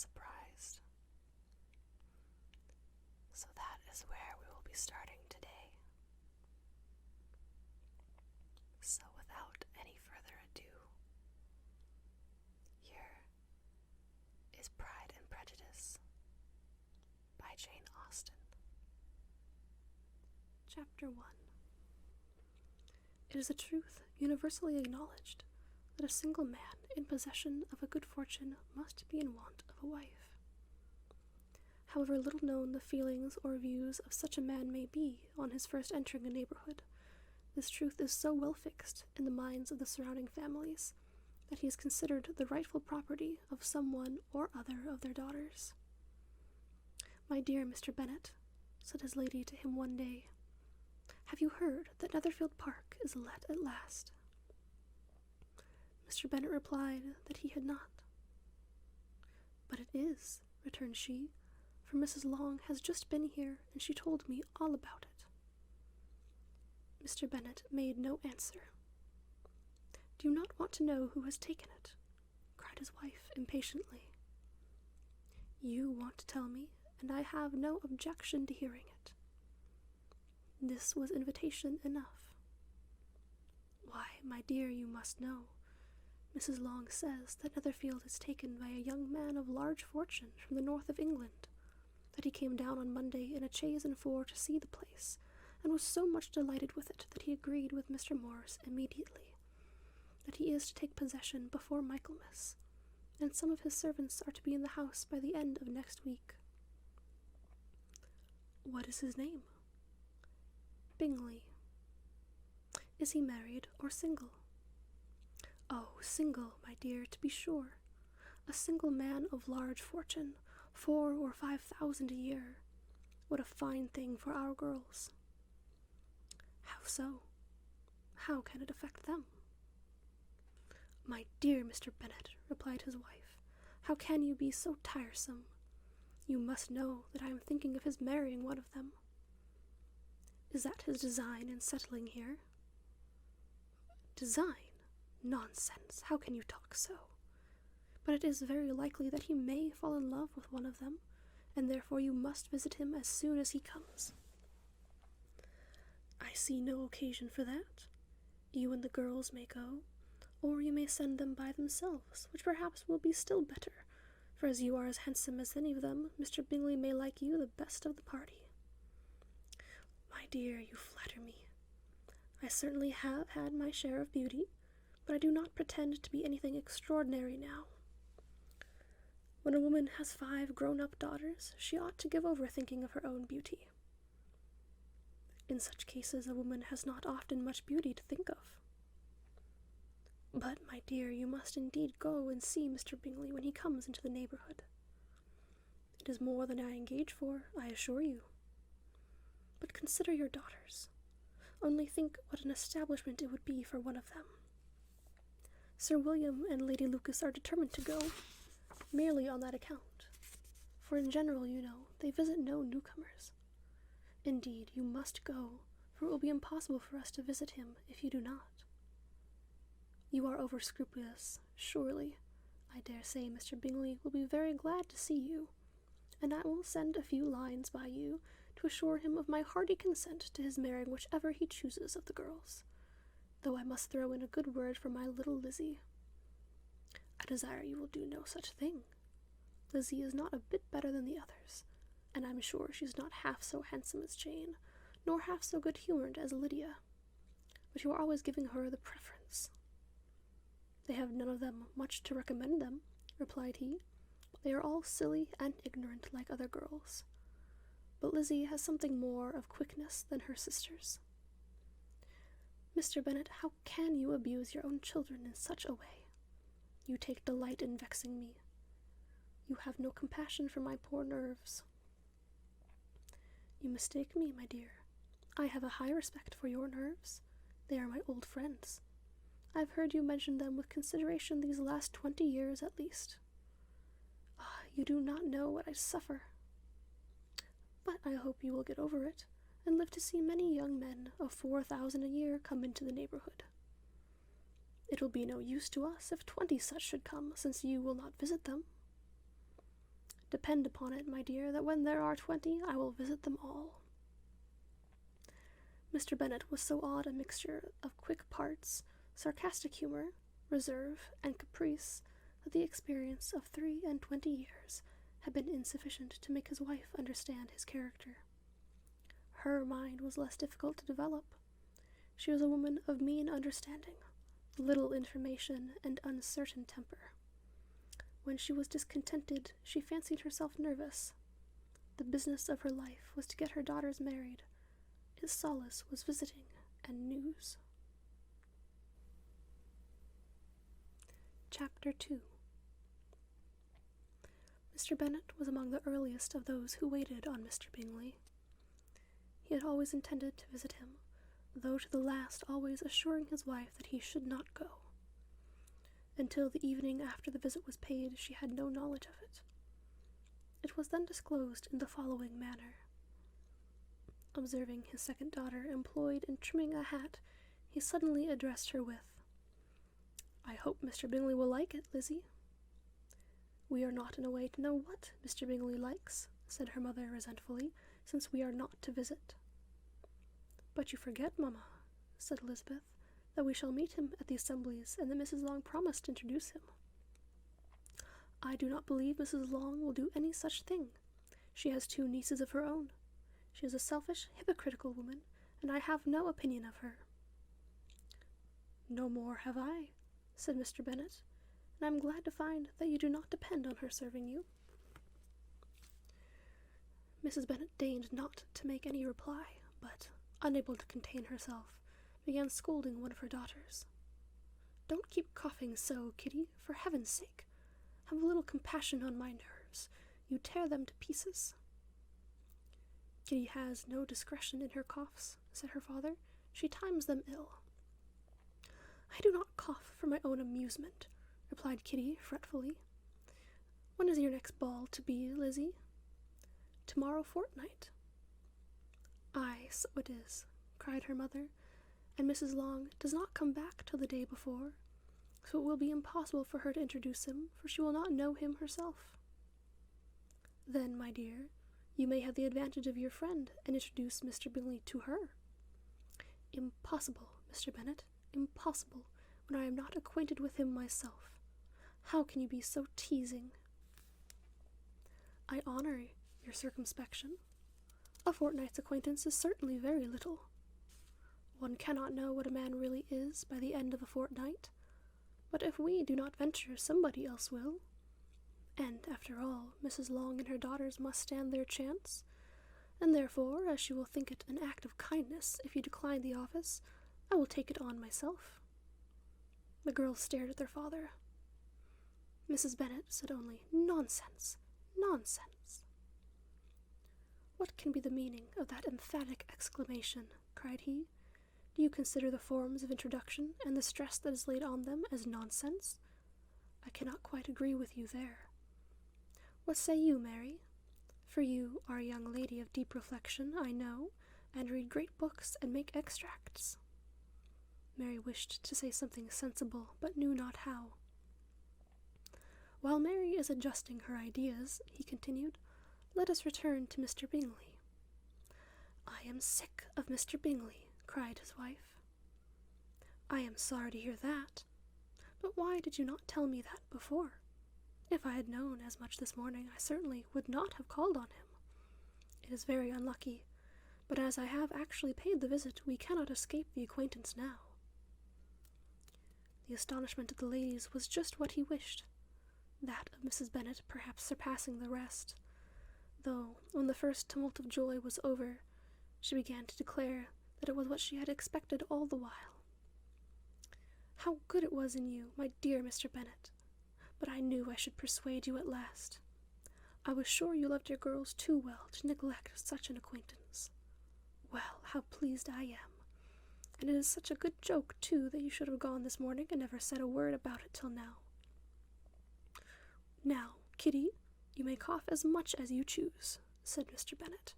surprised. So that is where we will be starting today. So without any further ado, here is Pride and Prejudice by Jane Austen. Chapter 1. It is a truth universally acknowledged that a single man in possession of a good fortune must be in want of a wife. However little known the feelings or views of such a man may be on his first entering a neighborhood, this truth is so well fixed in the minds of the surrounding families that he is considered the rightful property of some one or other of their daughters. "My dear Mr. Bennet," said his lady to him one day, "have you heard that Netherfield Park is let at last?" Mr. Bennet replied that he had not. "But it is," returned she, "for Mrs. Long has just been here, and she told me all about it." Mr. Bennet made no answer. "Do you not want to know who has taken it?" cried his wife impatiently. "You want to tell me, and I have no objection to hearing it." This was invitation enough. "Why, my dear, you must know. Mrs. Long says that Netherfield is taken by a young man of large fortune from the north of England, that he came down on Monday in a chaise and four to see the place, and was so much delighted with it that he agreed with Mr. Morris immediately, that he is to take possession before Michaelmas, and some of his servants are to be in the house by the end of next week." "What is his name?" "Bingley." "Is he married or single?" "Oh, single, my dear, to be sure. A single man of large fortune, 4,000 or 5,000 a year. What a fine thing for our girls." "How so? How can it affect them?" "My dear Mr. Bennet," replied his wife, "how can you be so tiresome? You must know that I am thinking of his marrying one of them." "Is that his design in settling here?" "Design? Nonsense! How can you talk so? But it is very likely that he may fall in love with one of them, and therefore you must visit him as soon as he comes." "I see no occasion for that. You and the girls may go, or you may send them by themselves, which perhaps will be still better, for as you are as handsome as any of them, Mr. Bingley may like you the best of the party." "My dear, you flatter me. I certainly have had my share of beauty, but I do not pretend to be anything extraordinary now. When a woman has 5 grown-up daughters, she ought to give over thinking of her own beauty. In such cases a woman has not often much beauty to think of. But, my dear, you must indeed go and see Mr. Bingley when he comes into the neighborhood. It is more than I engage for, I assure you. But consider your daughters. Only think what an establishment it would be for one of them. Sir William and Lady Lucas are determined to go, merely on that account, for in general, you know, they visit no newcomers. Indeed, you must go, for it will be impossible for us to visit him if you do not. You are over-scrupulous, surely. I dare say Mr. Bingley will be very glad to see you, and I will send a few lines by you to assure him of my hearty consent to his marrying whichever he chooses of the girls, though I must throw in a good word for my little Lizzie. I desire you will do no such thing. Lizzie is not a bit better than the others, and I'm sure she's not half so handsome as Jane, nor half so good-humoured as Lydia. But you are always giving her the preference." "They have none of them much to recommend them," replied he. "They are all silly and ignorant like other girls. But Lizzie has something more of quickness than her sisters." "Mr. Bennet, how can you abuse your own children in such a way? You take delight in vexing me. You have no compassion for my poor nerves." "You mistake me, my dear. I have a high respect for your nerves. They are my old friends. I've heard you mention them with consideration these last 20 years at least. Ah, you do not know what I suffer. But I hope you will get over it, and live to see many young men of 4,000 a year come into the neighborhood. It will be no use to us if 20 such should come, since you will not visit them." Depend upon it, my dear, that when there are 20, I will visit them all. Mr. Bennet was so odd a mixture of quick parts, sarcastic humour, reserve, and caprice, that the experience of 23 years had been insufficient to make his wife understand his character. Her mind was less difficult to develop. She was a woman of mean understanding, little information, and uncertain temper. When she was discontented, she fancied herself nervous. The business of her life was to get her daughters married. His solace was visiting and news. Chapter 2. Mr. Bennet was among the earliest of those who waited on Mr. Bingley. He had always intended to visit him, though to the last always assuring his wife that he should not go. Until the evening after the visit was paid, she had no knowledge of it. It was then disclosed in the following manner. Observing his second daughter employed in trimming a hat, he suddenly addressed her with, "I hope Mr. Bingley will like it, Lizzie." "We are not in a way to know what Mr. Bingley likes," said her mother resentfully, "since we are not to visit." "But you forget, mamma," said Elizabeth, "that we shall meet him at the assemblies, and that Mrs. Long promised to introduce him." "I do not believe Mrs. Long will do any such thing. She has 2 nieces of her own. She is a selfish, hypocritical woman, and I have no opinion of her." "No more have I," said Mr. Bennet, "and I am glad to find that you do not depend on her serving you." Mrs. Bennet deigned not to make any reply, but, unable to contain herself, began scolding one of her daughters. "Don't keep coughing so, Kitty, for heaven's sake. Have a little compassion on my nerves. You tear them to pieces." "Kitty has no discretion in her coughs," said her father. "She times them ill." "I do not cough for my own amusement," replied Kitty fretfully. "When is your next ball to be, Lizzie?" "Tomorrow fortnight." "Aye, so it is," cried her mother, "and Mrs. Long does not come back till the day before, so it will be impossible for her to introduce him, for she will not know him herself." "Then, my dear, you may have the advantage of your friend, and introduce Mr. Bingley to her." "Impossible, Mr. Bennet, impossible, when I am not acquainted with him myself. How can you be so teasing?" "I honour your circumspection. A fortnight's acquaintance is certainly very little. One cannot know what a man really is by the end of a fortnight, but if we do not venture, somebody else will. And, after all, Mrs. Long and her daughters must stand their chance, and therefore, as she will think it an act of kindness if you decline the office, I will take it on myself." The girls stared at their father. Mrs. Bennet said only, "Nonsense, nonsense." "What can be the meaning of that emphatic exclamation?" cried he. "Do you consider the forms of introduction and the stress that is laid on them as nonsense? I cannot quite agree with you there. What say you, Mary? For you are a young lady of deep reflection, I know, and read great books and make extracts." Mary wished to say something sensible, but knew not how. "While Mary is adjusting her ideas," he continued, "let us return to Mr. Bingley." "I am sick of Mr. Bingley," cried his wife. "I am sorry to hear that. But why did you not tell me that before? If I had known as much this morning, I certainly would not have called on him. It is very unlucky, but as I have actually paid the visit, we cannot escape the acquaintance now." The astonishment of the ladies was just what he wished, that of Mrs. Bennet perhaps surpassing the rest, though, when the first tumult of joy was over, she began to declare that it was what she had expected all the while. "How good it was in you, my dear Mr. Bennet! But I knew I should persuade you at last. I was sure you loved your girls too well to neglect such an acquaintance. Well, how pleased I am! And it is such a good joke, too, that you should have gone this morning and never said a word about it till now. Now, Kitty, you may cough as much as you choose," said Mr. Bennet,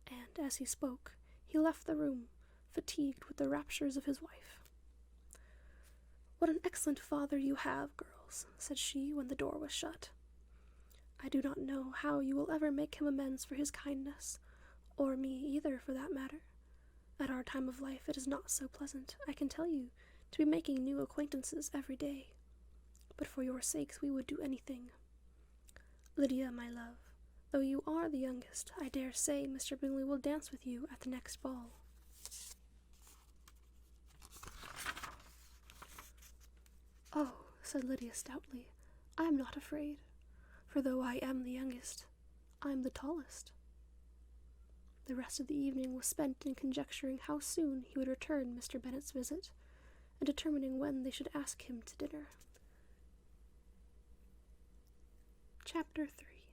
and, as he spoke, he left the room, fatigued with the raptures of his wife. "What an excellent father you have, girls," said she, when the door was shut. I do not know how you will ever make him amends for his kindness, or me either, for that matter. At our time of life it is not so pleasant, I can tell you, to be making new acquaintances every day. But for your sakes we would do anything. Lydia, my love, though you are the youngest, I dare say Mr. Bingley will dance with you at the next ball." "Oh," said Lydia stoutly, "I am not afraid, for though I am the youngest, I am the tallest." The rest of the evening was spent in conjecturing how soon he would return Mr. Bennet's visit, and determining when they should ask him to dinner. Chapter 3.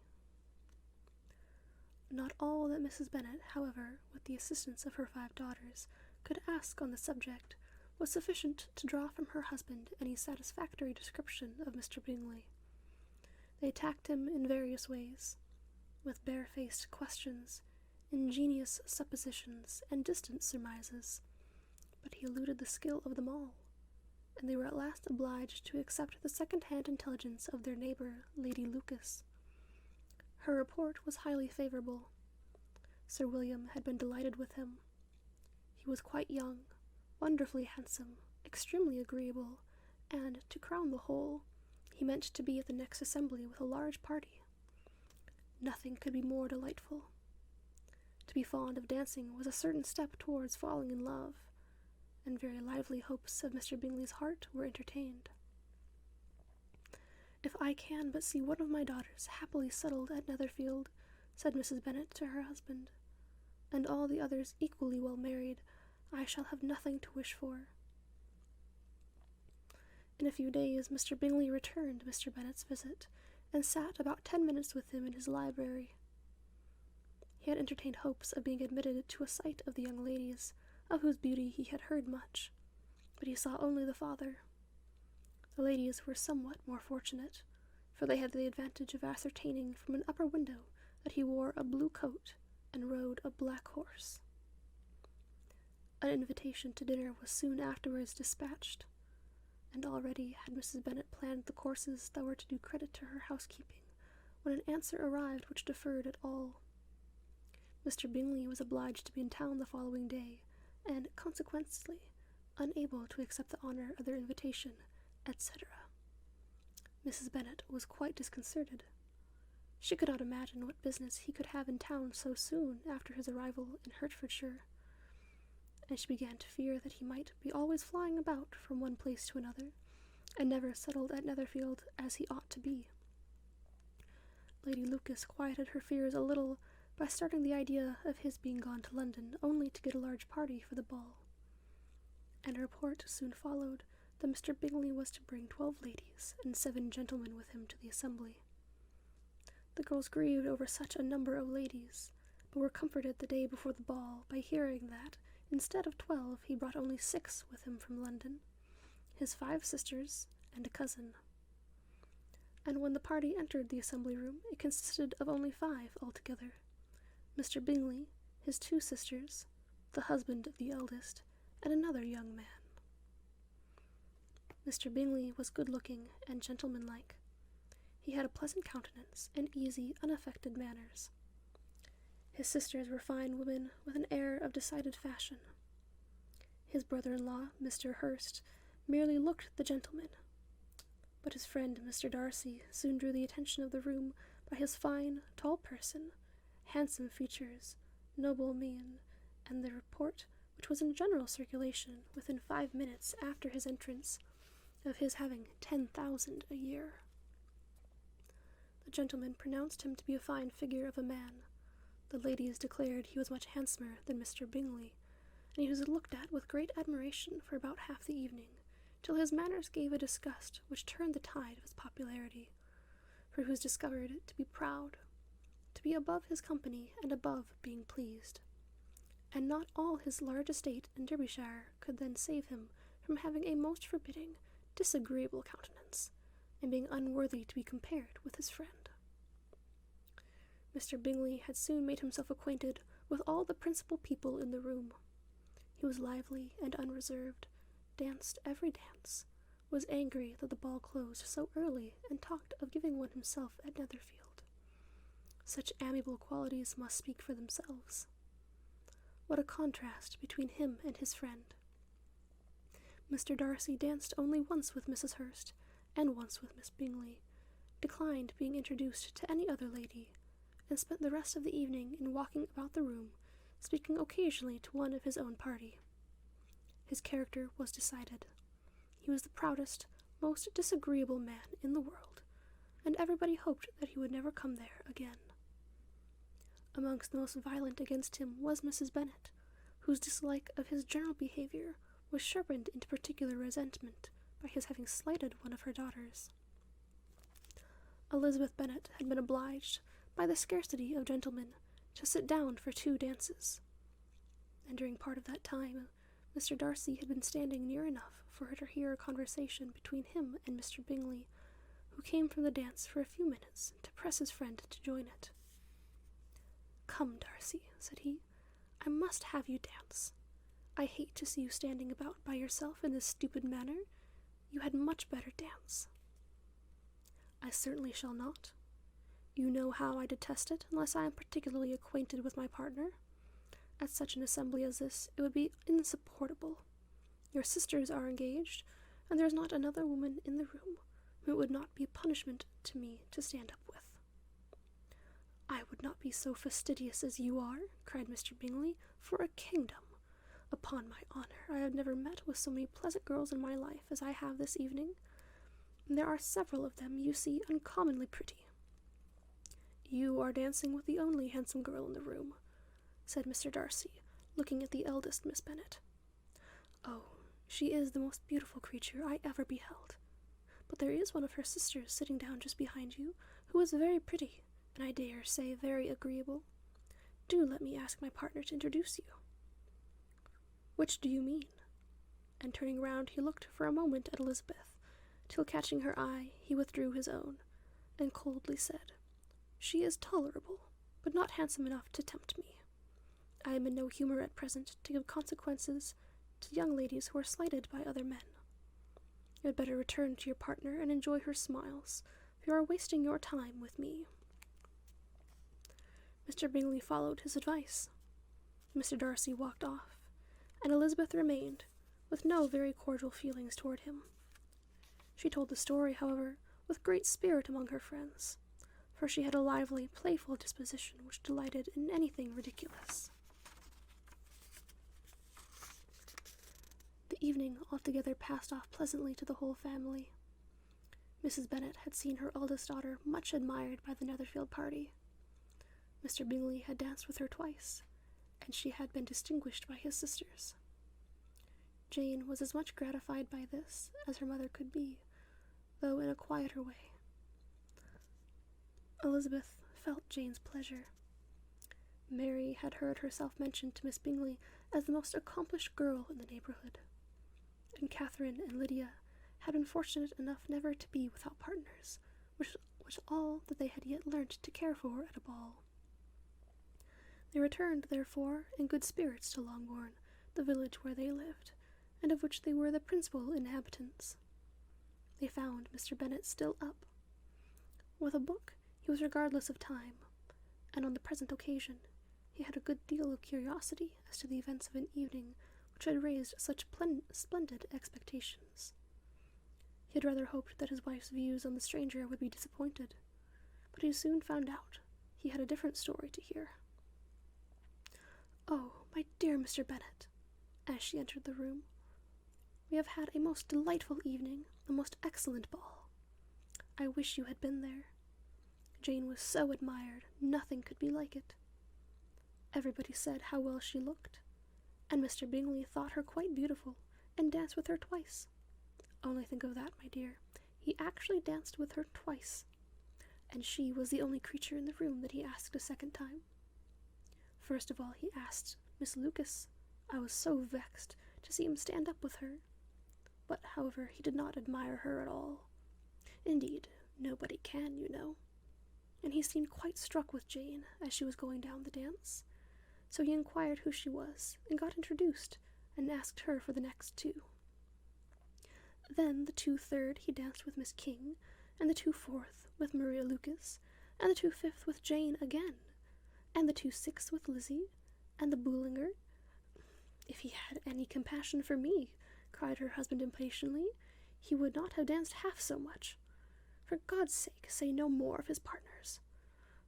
Not all that Mrs. Bennet, however, with the assistance of her 5 daughters, could ask on the subject, was sufficient to draw from her husband any satisfactory description of Mr. Bingley. They attacked him in various ways, with barefaced questions, ingenious suppositions, and distant surmises, but he eluded the skill of them all, and they were at last obliged to accept the second-hand intelligence of their neighbour, Lady Lucas. Her report was highly favourable. Sir William had been delighted with him. He was quite young, wonderfully handsome, extremely agreeable, and, to crown the whole, he meant to be at the next assembly with a large party. Nothing could be more delightful. To be fond of dancing was a certain step towards falling in love, and very lively hopes of Mr. Bingley's heart were entertained. "If I can but see one of my daughters happily settled at Netherfield," said Mrs. Bennet to her husband, "and all the others equally well married, I shall have nothing to wish for." In a few days Mr. Bingley returned Mr. Bennet's visit, and sat about 10 minutes with him in his library. He had entertained hopes of being admitted to a sight of the young ladies, of whose beauty he had heard much, but he saw only the father. The ladies were somewhat more fortunate, for they had the advantage of ascertaining from an upper window that he wore a blue coat and rode a black horse. An invitation to dinner was soon afterwards dispatched, and already had Mrs. Bennet planned the courses that were to do credit to her housekeeping, when an answer arrived which deferred it all. Mr. Bingley was obliged to be in town the following day, and, consequently, unable to accept the honour of their invitation, etc. Mrs. Bennet was quite disconcerted. She could not imagine what business he could have in town so soon after his arrival in Hertfordshire, and she began to fear that he might be always flying about from one place to another, and never settled at Netherfield as he ought to be. Lady Lucas quieted her fears a little by starting the idea of his being gone to London only to get a large party for the ball, and a report soon followed that Mr. Bingley was to bring 12 ladies and 7 gentlemen with him to the assembly. The girls grieved over such a number of ladies, but were comforted the day before the ball by hearing that, instead of 12, he brought only 6 with him from London, his 5 sisters and a cousin. And when the party entered the assembly room, it consisted of only 5 altogether: Mr. Bingley, his 2 sisters, the husband of the eldest, and another young man. Mr. Bingley was good-looking and gentlemanlike. He had a pleasant countenance and easy, unaffected manners. His sisters were fine women with an air of decided fashion. His brother-in-law, Mr. Hurst, merely looked the gentleman, but his friend Mr. Darcy soon drew the attention of the room by his fine, tall person, handsome features, noble mien, and the report, which was in general circulation within 5 minutes after his entrance, of his having 10,000 a year. The gentleman pronounced him to be a fine figure of a man. The ladies declared he was much handsomer than Mr. Bingley, and he was looked at with great admiration for about half the evening, till his manners gave a disgust which turned the tide of his popularity, for he was discovered to be proud, to be above his company and above being pleased, and not all his large estate in Derbyshire could then save him from having a most forbidding, disagreeable countenance, and being unworthy to be compared with his friend. Mr. Bingley had soon made himself acquainted with all the principal people in the room. He was lively and unreserved, danced every dance, was angry that the ball closed so early, and talked of giving one himself at Netherfield. Such amiable qualities must speak for themselves. What a contrast between him and his friend. Mr. Darcy danced only once with Mrs. Hurst, and once with Miss Bingley, declined being introduced to any other lady, and spent the rest of the evening in walking about the room, speaking occasionally to one of his own party. His character was decided. He was the proudest, most disagreeable man in the world, and everybody hoped that he would never come there again. Amongst the most violent against him was Mrs. Bennet, whose dislike of his general behavior was sharpened into particular resentment by his having slighted one of her daughters. Elizabeth Bennet had been obliged, by the scarcity of gentlemen, to sit down for 2 dances, and during part of that time Mr. Darcy had been standing near enough for her to hear a conversation between him and Mr. Bingley, who came from the dance for a few minutes to press his friend to join it. "Come, Darcy," said he, "I must have you dance. I hate to see you standing about by yourself in this stupid manner. You had much better dance." "I certainly shall not. You know how I detest it, unless I am particularly acquainted with my partner. At such an assembly as this, it would be insupportable. Your sisters are engaged, and there is not another woman in the room who it would not be a punishment to me to stand up with." "I would not be so fastidious as you are," cried Mr. Bingley, "for a kingdom. Upon my honour, I have never met with so many pleasant girls in my life as I have this evening, and there are several of them, you see, uncommonly pretty." "You are dancing with the only handsome girl in the room," said Mr. Darcy, looking at the eldest Miss Bennet. "Oh, she is the most beautiful creature I ever beheld. But there is one of her sisters sitting down just behind you, who is very pretty, and I dare say very agreeable. Do let me ask my partner to introduce you." "Which do you mean?" And turning round he looked for a moment at Elizabeth, till catching her eye he withdrew his own, and coldly said, "She is tolerable, but not handsome enough to tempt me. I am in no humour at present to give consequences to young ladies who are slighted by other men. You had better return to your partner and enjoy her smiles, for you are wasting your time with me." Mr. Bingley followed his advice. Mr. Darcy walked off, and Elizabeth remained, with no very cordial feelings toward him. She told the story, however, with great spirit among her friends, for she had a lively, playful disposition which delighted in anything ridiculous. The evening altogether passed off pleasantly to the whole family. Mrs. Bennet had seen her eldest daughter much admired by the Netherfield party. Mr. Bingley had danced with her twice, and she had been distinguished by his sisters. Jane was as much gratified by this as her mother could be, though in a quieter way. Elizabeth felt Jane's pleasure. Mary had heard herself mentioned to Miss Bingley as the most accomplished girl in the neighbourhood, and Catherine and Lydia had been fortunate enough never to be without partners, which was all that they had yet learnt to care for at a ball. They returned, therefore, in good spirits to Longbourn, the village where they lived, and of which they were the principal inhabitants. They found Mr. Bennet still up. With a book he was regardless of time, and on the present occasion he had a good deal of curiosity as to the events of an evening which had raised such splendid expectations. He had rather hoped that his wife's views on the stranger would be disappointed, but he soon found out he had a different story to hear. "Oh, my dear Mr. Bennet," as she entered the room, "we have had a most delightful evening, a most excellent ball. I wish you had been there. Jane was so admired, nothing could be like it. Everybody said how well she looked, and Mr. Bingley thought her quite beautiful, and danced with her twice. Only think of that, my dear. He actually danced with her twice, and she was the only creature in the room that he asked a second time. First of all he asked Miss Lucas. I was so vexed to see him stand up with her, but however he did not admire her at all. Indeed, nobody can, you know. And he seemed quite struck with Jane as she was going down the dance, so he inquired who she was, and got introduced, and asked her for the next 2. Then the 2 third he danced with Miss King, and the 2 fourth with Maria Lucas, and the 2/5 with Jane again, and the 2/6 with Lizzie, and the Boulanger. If he had any compassion for me, cried her husband impatiently, he would not have danced half so much. For God's sake, say no more of his partners.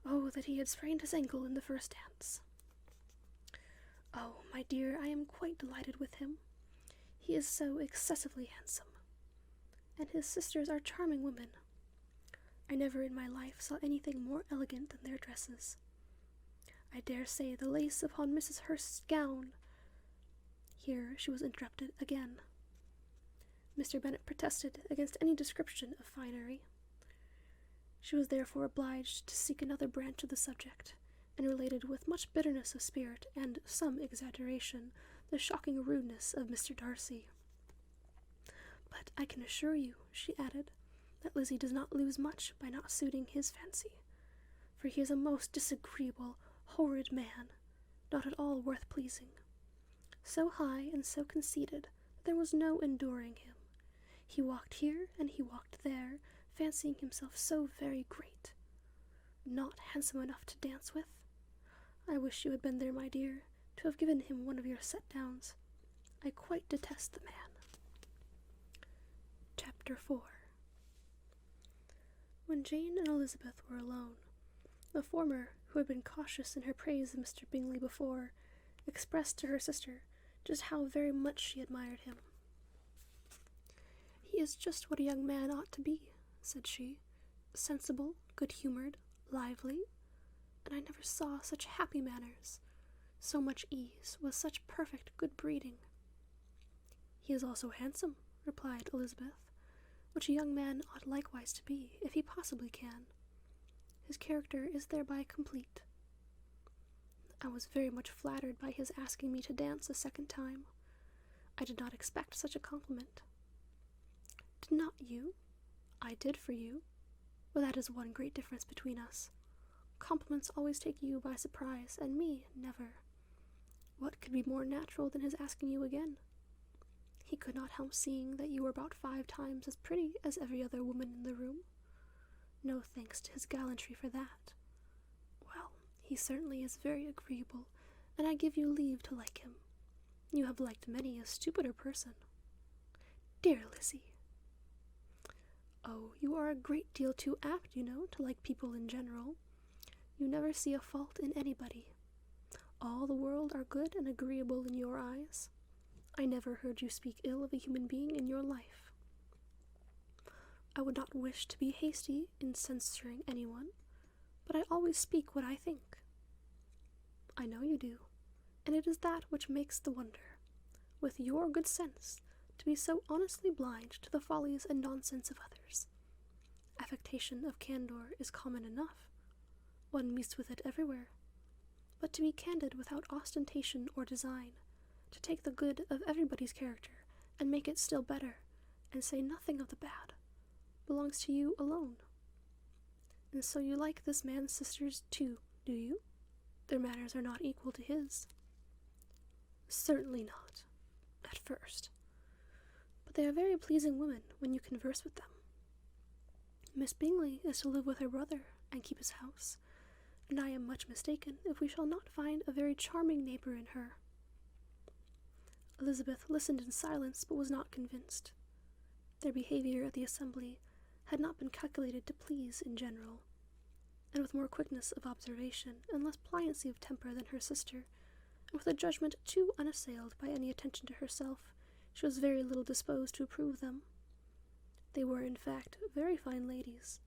Oh, that he had sprained his ankle in the first dance. Oh, my dear, I am quite delighted with him. He is so excessively handsome. And his sisters are charming women. I never in my life saw anything more elegant than their dresses. I dare say the lace upon Mrs. Hurst's gown. Here she was interrupted again. Mr. Bennet protested against any description of finery. She was therefore obliged to seek another branch of the subject, and related with much bitterness of spirit and some exaggeration the shocking rudeness of Mr. Darcy. But I can assure you, she added, that Lizzie does not lose much by not suiting his fancy, for he is a most disagreeable, horrid man, not at all worth pleasing. So high and so conceited that there was no enduring him. He walked here and he walked there, fancying himself so very great. Not handsome enough to dance with? I wish you had been there, my dear, to have given him one of your set-downs. I quite detest the man. Chapter 4. When Jane and Elizabeth were alone, the former, who had been cautious in her praise of Mr. Bingley before, expressed to her sister just how very much she admired him. He is just what a young man ought to be, said she, sensible, good-humoured, lively, and I never saw such happy manners, so much ease, with such perfect good breeding. He is also handsome, replied Elizabeth, which a young man ought likewise to be, if he possibly can. His character is thereby complete. I was very much flattered by his asking me to dance a second time. I did not expect such a compliment. Did not you? I did for you. Well, that is one great difference between us. Compliments always take you by surprise, and me never. What could be more natural than his asking you again? He could not help seeing that you were about 5 times as pretty as every other woman in the room. No thanks to his gallantry for that. Well, he certainly is very agreeable, and I give you leave to like him. You have liked many a stupider person. Dear Lizzie. Oh, you are a great deal too apt, you know, to like people in general. You never see a fault in anybody. All the world are good and agreeable in your eyes. I never heard you speak ill of a human being in your life. I would not wish to be hasty in censuring anyone, but I always speak what I think. I know you do, and it is that which makes the wonder, with your good sense, to be so honestly blind to the follies and nonsense of others. Affectation of candour is common enough. One meets with it everywhere. But to be candid without ostentation or design, to take the good of everybody's character and make it still better, and say nothing of the bad, belongs to you alone. And so you like this man's sisters too, do you? Their manners are not equal to his. Certainly not, at first. But they are very pleasing women when you converse with them. Miss Bingley is to live with her brother and keep his house, and I am much mistaken if we shall not find a very charming neighbour in her. Elizabeth listened in silence, but was not convinced. Their behaviour at the assembly had not been calculated to please in general, and with more quickness of observation and less pliancy of temper than her sister, and with a judgment too unassailed by any attention to herself, she was very little disposed to approve them. They were, in fact, very fine ladies,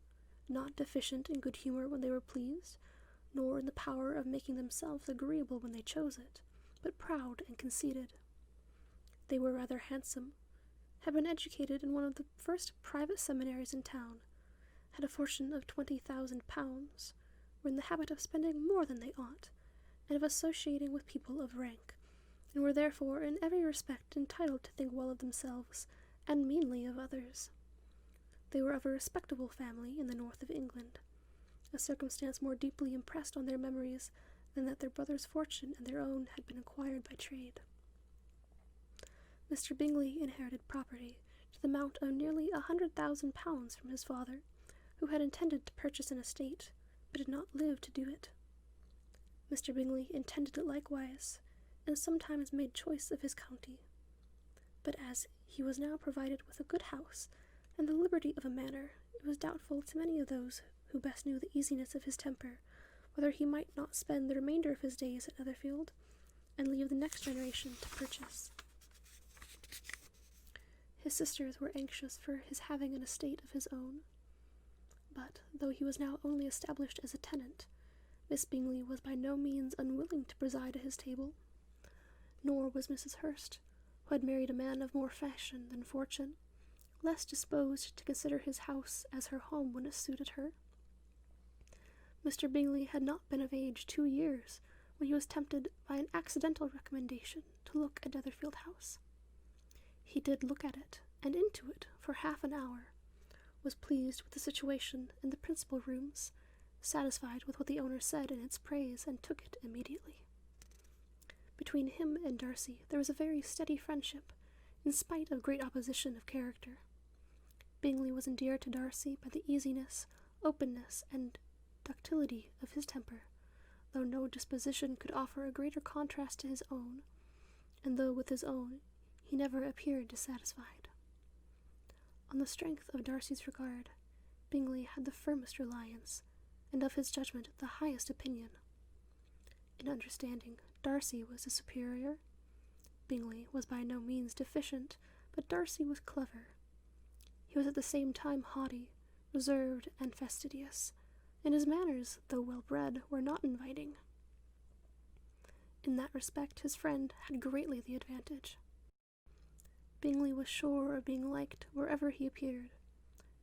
not deficient in good humour when they were pleased, nor in the power of making themselves agreeable when they chose it, but proud and conceited. They were rather handsome, had been educated in one of the first private seminaries in town, had a fortune of 20,000 pounds, were in the habit of spending more than they ought, and of associating with people of rank, and were therefore in every respect entitled to think well of themselves, and meanly of others. They were of a respectable family in the north of England, a circumstance more deeply impressed on their memories than that their brother's fortune and their own had been acquired by trade. Mr. Bingley inherited property to the amount of nearly 100,000 pounds from his father, who had intended to purchase an estate, but did not live to do it. Mr. Bingley intended it likewise, and sometimes made choice of his county. But as he was now provided with a good house and the liberty of a manor, it was doubtful to many of those who best knew the easiness of his temper whether he might not spend the remainder of his days at Netherfield, and leave the next generation to purchase. His sisters were anxious for his having an estate of his own, but, though he was now only established as a tenant, Miss Bingley was by no means unwilling to preside at his table, nor was Mrs. Hurst, who had married a man of more fashion than fortune, less disposed to consider his house as her home when it suited her. Mr. Bingley had not been of age 2 years when he was tempted by an accidental recommendation to look at Netherfield House. He did look at it, and into it, for half an hour, was pleased with the situation in the principal rooms, satisfied with what the owner said in its praise, and took it immediately. Between him and Darcy there was a very steady friendship, in spite of great opposition of character. Bingley was endeared to Darcy by the easiness, openness, and ductility of his temper, though no disposition could offer a greater contrast to his own, and though with his own he never appeared dissatisfied. On the strength of Darcy's regard, Bingley had the firmest reliance, and of his judgment the highest opinion. In understanding, Darcy was his superior. Bingley was by no means deficient, but Darcy was clever. He was at the same time haughty, reserved, and fastidious, and his manners, though well-bred, were not inviting. In that respect his friend had greatly the advantage. Bingley was sure of being liked wherever he appeared.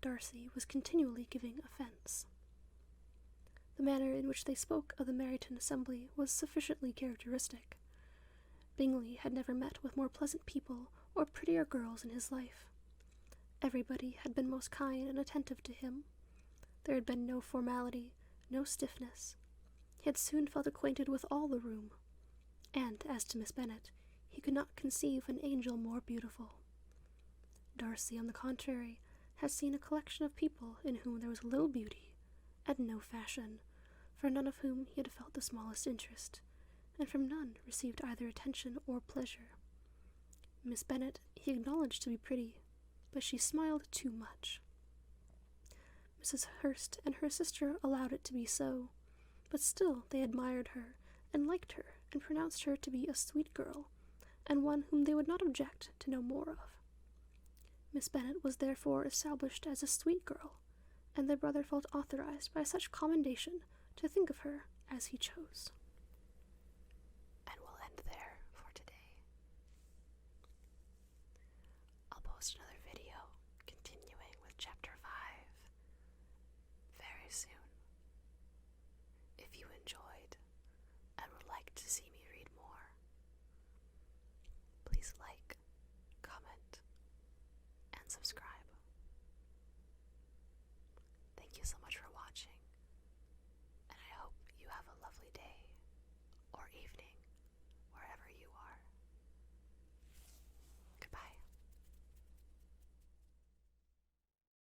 Darcy was continually giving offence. The manner in which they spoke of the Meryton assembly was sufficiently characteristic. Bingley had never met with more pleasant people or prettier girls in his life. Everybody had been most kind and attentive to him. There had been no formality, no stiffness. He had soon felt acquainted with all the room, and, as to Miss Bennet, he could not conceive an angel more beautiful. Darcy, on the contrary, had seen a collection of people in whom there was little beauty, and no fashion, for none of whom he had felt the smallest interest, and from none received either attention or pleasure. Miss Bennet he acknowledged to be pretty, but she smiled too much. Mrs. Hurst and her sister allowed it to be so, but still they admired her, and liked her, and pronounced her to be a sweet girl, and one whom they would not object to know more of. Miss Bennet was therefore established as a sweet girl, and their brother felt authorized by such commendation to think of her as he chose.